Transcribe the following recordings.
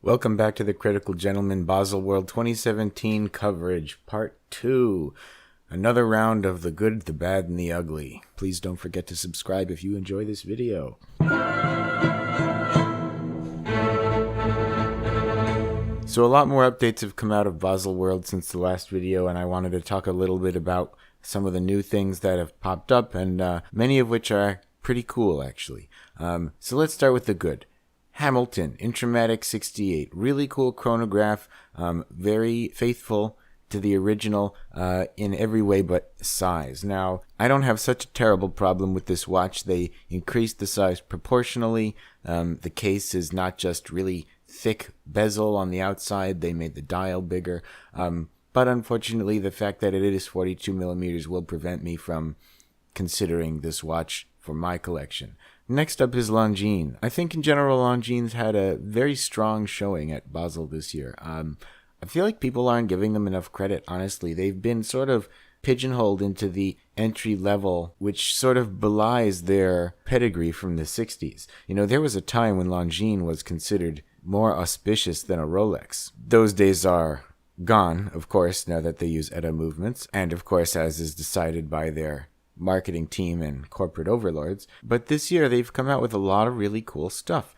Welcome back to the Critical Gentleman Baselworld 2017 coverage, part 2. Another round of the good, the bad, and the ugly. Please don't forget to subscribe if you enjoy this video. So a lot more updates have come out of Baselworld since the last video, and I wanted to talk a little bit about some of the new things that have popped up, and many of which are pretty cool, actually. So let's start with the good. Hamilton, Intramatic 68, really cool chronograph, very faithful to the original in every way but size. Now, I don't have such a terrible problem with this watch. They increased the size proportionally. The case is not just really thick bezel on the outside. They made the dial bigger. But unfortunately, the fact that it is 42 millimeters will prevent me from considering this watch for my collection. Next up is Longines. I think in general Longines had a very strong showing at Basel this year. I feel like people aren't giving them enough credit, honestly. They've been sort of pigeonholed into the entry level, which sort of belies their pedigree from the 60s. You know, there was a time when Longines was considered more auspicious than a Rolex. Those days are gone, of course, now that they use ETA movements, and of course as is decided by their marketing team and corporate overlords. But this year they've come out with a lot of really cool stuff.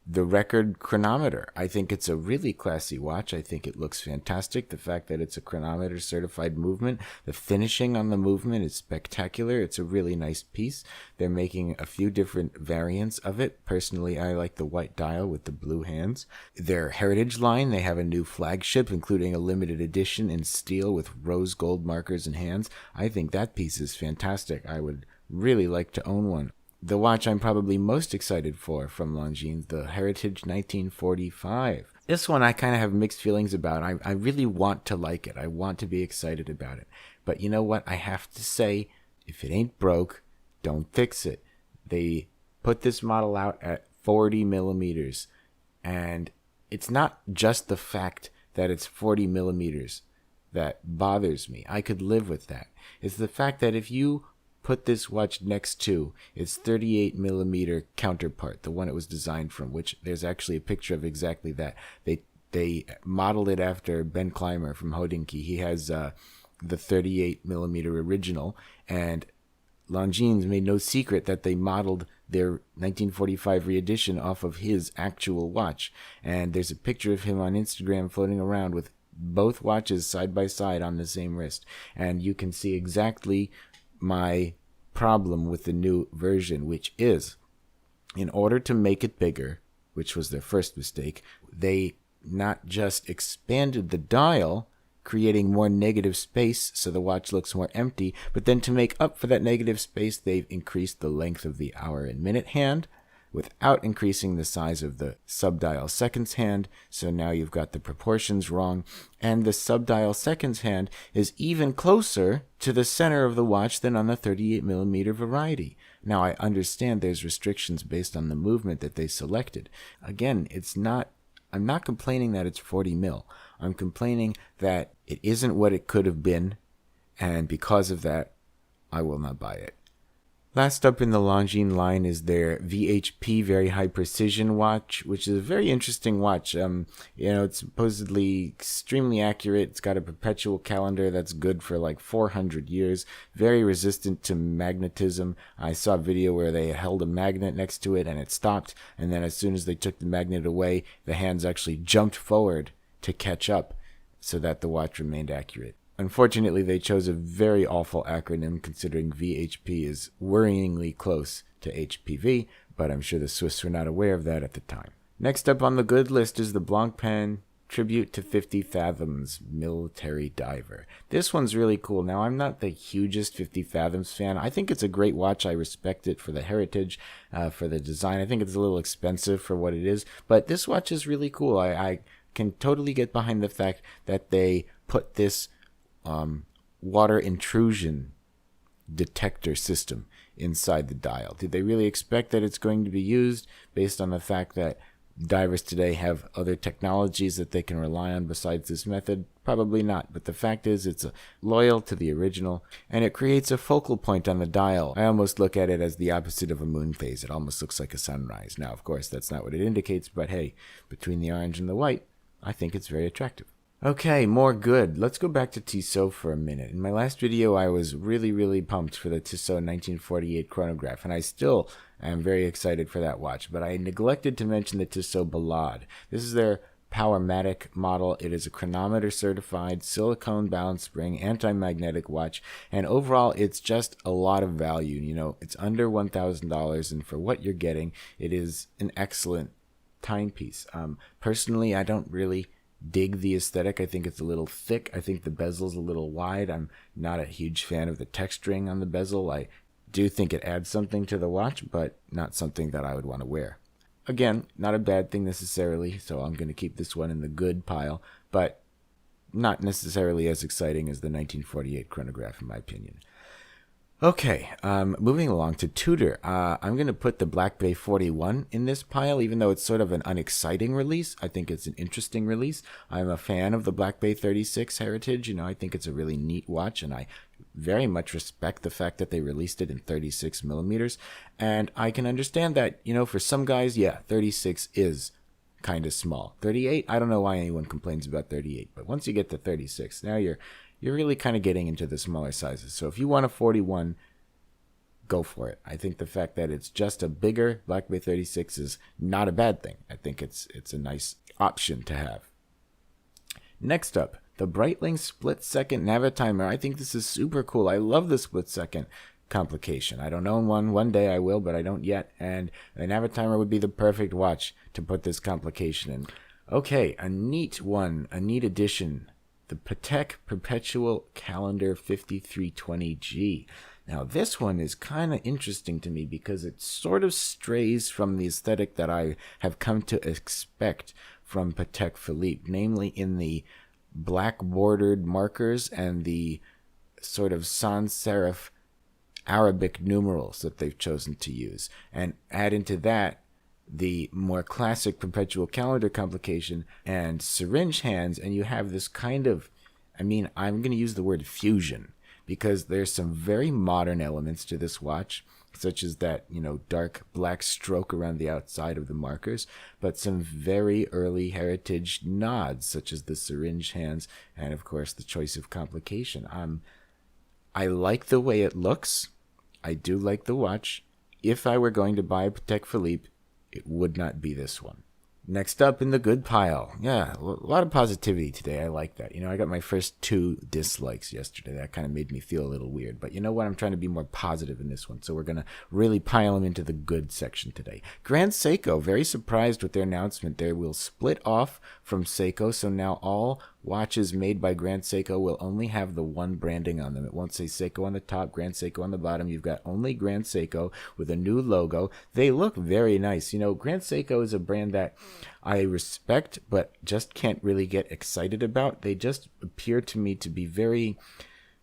The record chronometer, I think it's a really classy watch. I think it looks fantastic. The fact that it's a chronometer certified movement, the finishing on the movement is spectacular. It's a really nice piece. They're making a few different variants of it. Personally, I like the white dial with the blue hands. Their heritage line, they have a new flagship, including a limited edition in steel with rose gold markers and hands. I think that piece is fantastic. I would really like to own one. The watch I'm probably most excited for from Longines, the Heritage 1945. This one I kind of have mixed feelings about. I really want to like it. I want to be excited about it. But you know what? I have to say, if it ain't broke, don't fix it. They put this model out at 40 millimeters. And it's not just the fact that it's 40 millimeters that bothers me. I could live with that. It's the fact that if you put this watch next to its 38 millimeter counterpart, the one it was designed from, which there's actually a picture of exactly that. They modeled it after Ben Clymer from Hodinkee. He has the 38 millimeter original, and Longines made no secret that they modeled their 1945 reedition off of his actual watch. And there's a picture of him on Instagram floating around with both watches side by side on the same wrist, and you can see exactly my problem with the new version, which is, in order to make it bigger, which was their first mistake, they not just expanded the dial, creating more negative space so the watch looks more empty, but then to make up for that negative space, they've increased the length of the hour and minute hand without increasing the size of the subdial seconds hand. So now you've got the proportions wrong, and the subdial seconds hand is even closer to the center of the watch than on the 38 millimeter variety. Now I understand there's restrictions based on the movement that they selected. Again, I'm not complaining that it's 40 mil. I'm complaining that it isn't what it could have been, and because of that, I will not buy it. Last up in the Longines line is their VHP Very High Precision watch, which is a very interesting watch. It's supposedly extremely accurate. It's got a perpetual calendar that's good for like 400 years. Very resistant to magnetism. I saw a video where they held a magnet next to it and it stopped. And then as soon as they took the magnet away, the hands actually jumped forward to catch up so that the watch remained accurate. Unfortunately, they chose a very awful acronym considering VHP is worryingly close to HPV, but I'm sure the Swiss were not aware of that at the time. Next up on the good list is the Blancpain Tribute to 50 Fathoms Military Diver. This one's really cool. Now, I'm not the hugest 50 Fathoms fan. I think it's a great watch. I respect it for the heritage, for the design. I think it's a little expensive for what it is, but this watch is really cool. I can totally get behind the fact that they put this water intrusion detector system inside the dial. Did they really expect that it's going to be used based on the fact that divers today have other technologies that they can rely on besides this method? Probably not, but the fact is it's loyal to the original, and it creates a focal point on the dial. I almost look at it as the opposite of a moon phase. It almost looks like a sunrise. Now, of course, that's not what it indicates, but hey, between the orange and the white, I think it's very attractive. Okay, more good. Let's go back to Tissot for a minute. In my last video, I was really pumped for the Tissot 1948 chronograph, and I still am very excited for that watch, but I neglected to mention the Tissot Ballade. This is their Powermatic model. It is a chronometer certified, silicone balance spring, anti-magnetic watch, and overall it's just a lot of value. You know, it's under $1,000, and for what you're getting, it is an excellent timepiece. Personally, I don't really dig the aesthetic. I think it's a little thick. I think the bezel's a little wide. I'm not a huge fan of the texturing on the bezel. I do think it adds something to the watch, but not something that I would want to wear. Again, not a bad thing necessarily, so I'm going to keep this one in the good pile, but not necessarily as exciting as the 1948 chronograph in my opinion. Okay, moving along to Tudor. I'm going to put the Black Bay 41 in this pile, even though it's sort of an unexciting release. I think it's an interesting release. I'm a fan of the Black Bay 36 heritage. You know, I think it's a really neat watch, and I very much respect the fact that they released it in 36 millimeters. And I can understand that, you know, for some guys, yeah, 36 is kind of small. 38, I don't know why anyone complains about 38, but once you get to 36, now you're really kind of getting into the smaller sizes. So if you want a 41, go for it. I think the fact that it's just a bigger Black Bay 36 is not a bad thing. I think it's a nice option to have. Next up, the Breitling split-second Navitimer. I think this is super cool. I love the split-second complication. I don't own one day I will, but I don't yet. And the Navitimer would be the perfect watch to put this complication in. Okay, a neat one, a neat addition. The Patek Perpetual Calendar 5320G. Now this one is kind of interesting to me because it sort of strays from the aesthetic that I have come to expect from Patek Philippe, namely in the black bordered markers and the sort of sans serif Arabic numerals that they've chosen to use. And add into that the more classic perpetual calendar complication and syringe hands, and you have this kind of, I mean, I'm going to use the word fusion because there's some very modern elements to this watch, such as that, you know, dark black stroke around the outside of the markers, but some very early heritage nods, such as the syringe hands and, of course, the choice of complication. I like the way it looks. I do like the watch. If I were going to buy a Patek Philippe, it would not be this one. Next up in the good pile. Yeah, a lot of positivity today. I like that. You know, I got my first 2 dislikes yesterday. That kind of made me feel a little weird. But you know what? I'm trying to be more positive in this one. So we're going to really pile them into the good section today. Grand Seiko, very surprised with their announcement. They will split off from Seiko. So now all watches made by Grand Seiko will only have the one branding on them. It won't say Seiko on the top, Grand Seiko on the bottom. You've got only Grand Seiko with a new logo. They look very nice. You know, Grand Seiko is a brand that I respect, but just can't really get excited about. They just appear to me to be very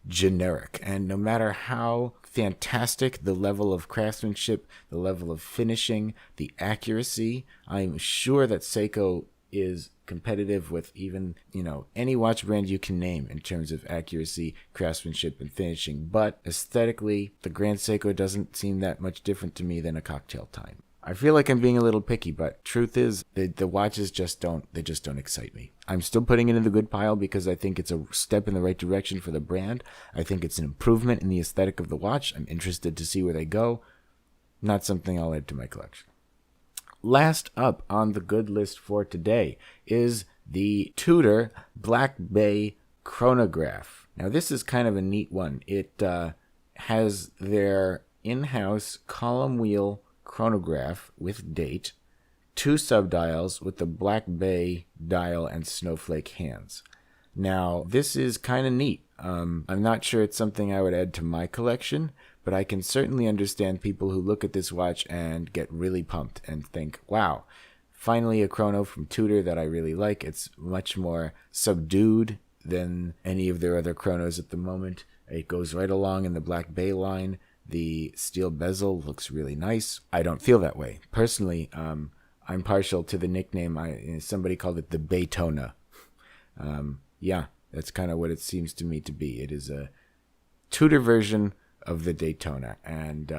generic. And no matter how fantastic the level of craftsmanship, the level of finishing, the accuracy, I'm sure that Seiko is competitive with even, you know, any watch brand you can name in terms of accuracy, craftsmanship, and finishing. But aesthetically, the Grand Seiko doesn't seem that much different to me than a Cocktail Time. I feel like I'm being a little picky, but truth is, the watches just don't excite me. I'm still putting it in the good pile because I think it's a step in the right direction for the brand. I think it's an improvement in the aesthetic of the watch. I'm interested to see where they go. Not something I'll add to my collection. Last up on the good list for today is the Tudor Black Bay chronograph. Now this is kind of a neat one. It has their in-house column wheel chronograph with date, 2 subdials with the Black Bay dial and snowflake hands. Now this is kind of neat. I'm not sure it's something I would add to my collection, but I can certainly understand people who look at this watch and get really pumped and think, wow, finally a chrono from Tudor that I really like. It's much more subdued than any of their other chronos at the moment. It goes right along in the Black Bay line. The steel bezel looks really nice. I don't feel that way. Personally, I'm partial to the nickname. Somebody called it the Baytona. Yeah, that's kind of what it seems to me to be. It is a Tudor version of the Daytona, and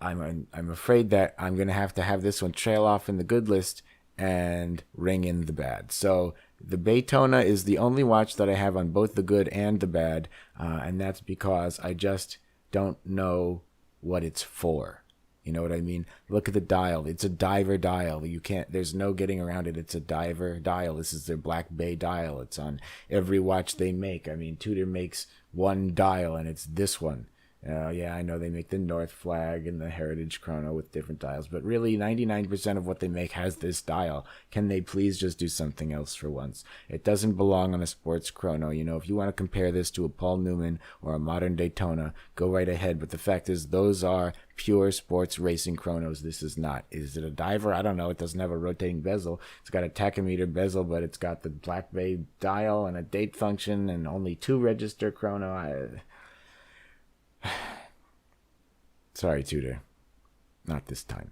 I'm afraid that I'm going to have this one trail off in the good list and ring in the bad. So the Baytona is the only watch that I have on both the good and the bad, and that's because I just don't know what it's for. You know what I mean? Look at the dial. It's a diver dial. There's no getting around it. It's a diver dial. This is their Black Bay dial. It's on every watch they make. I mean, Tudor makes one dial, and it's this one. Yeah, I know they make the North Flag and the Heritage Chrono with different dials, but really 99% of what they make has this dial. Can they please just do something else for once? It doesn't belong on a sports chrono. You know, if you want to compare this to a Paul Newman or a modern Daytona, go right ahead. But the fact is, those are pure sports racing chronos. This is not. Is it a diver? I don't know. It doesn't have a rotating bezel. It's got a tachometer bezel, but it's got the Black Bay dial and a date function and only 2 register chrono. Sorry, Tudor. Not this time.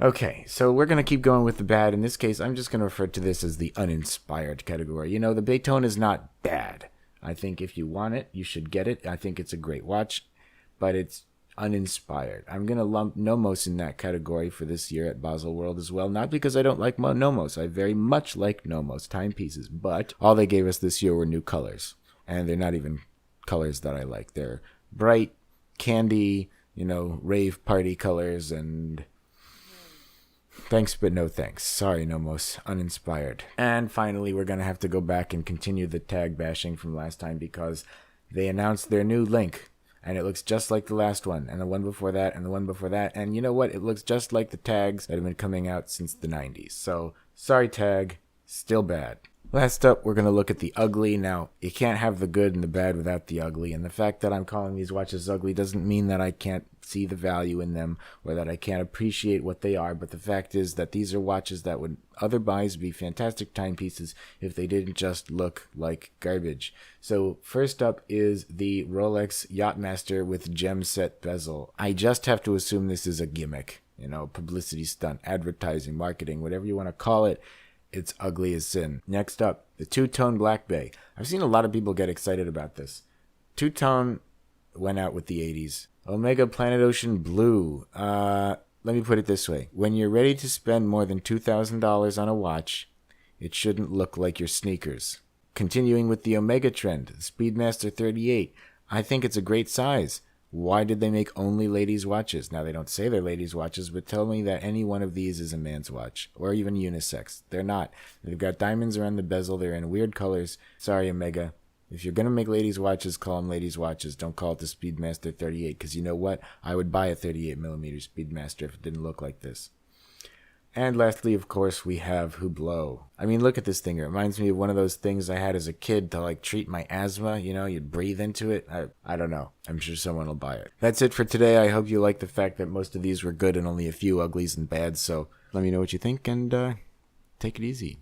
Okay, so we're going to keep going with the bad. In this case, I'm just going to refer to this as the uninspired category. You know, the Baytona is not bad. I think if you want it, you should get it. I think it's a great watch, but it's uninspired. I'm going to lump Nomos in that category for this year at Baselworld as well. Not because I don't like Nomos. I very much like Nomos timepieces, but all they gave us this year were new colors. And they're not even colors that I like. They're bright, candy, rave party colors, and thanks but no thanks. Sorry, Nomos, uninspired. And finally, we're going to have to go back and continue the tag bashing from last time because they announced their new link, and it looks just like the last one, and the one before that, and the one before that, and you know what? It looks just like the tags that have been coming out since the 90s. So, sorry, tag, still bad. Last up, we're going to look at the ugly. Now, you can't have the good and the bad without the ugly, and the fact that I'm calling these watches ugly doesn't mean that I can't see the value in them or that I can't appreciate what they are, but the fact is that these are watches that would otherwise be fantastic timepieces if they didn't just look like garbage. So first up is the Rolex Yachtmaster with gem set bezel. I just have to assume this is a gimmick, publicity stunt, advertising, marketing, whatever you want to call it. It's ugly as sin. Next up, the two-tone Black Bay. I've seen a lot of people get excited about this. Two-tone went out with the 80s. Omega Planet Ocean Blue. Let me put it this way. When you're ready to spend more than $2,000 on a watch, it shouldn't look like your sneakers. Continuing with the Omega trend, the Speedmaster 38. I think it's a great size. Why did they make only ladies' watches? Now, they don't say they're ladies' watches, but tell me that any one of these is a man's watch, or even unisex. They're not. They've got diamonds around the bezel. They're in weird colors. Sorry, Omega. If you're going to make ladies' watches, call them ladies' watches. Don't call it the Speedmaster 38, because you know what? I would buy a 38mm Speedmaster if it didn't look like this. And lastly, of course, we have Hublot. I mean, look at this thing. It reminds me of one of those things I had as a kid to, treat my asthma. You'd breathe into it. I don't know. I'm sure someone will buy it. That's it for today. I hope you like the fact that most of these were good and only a few uglies and bads. So let me know what you think and take it easy.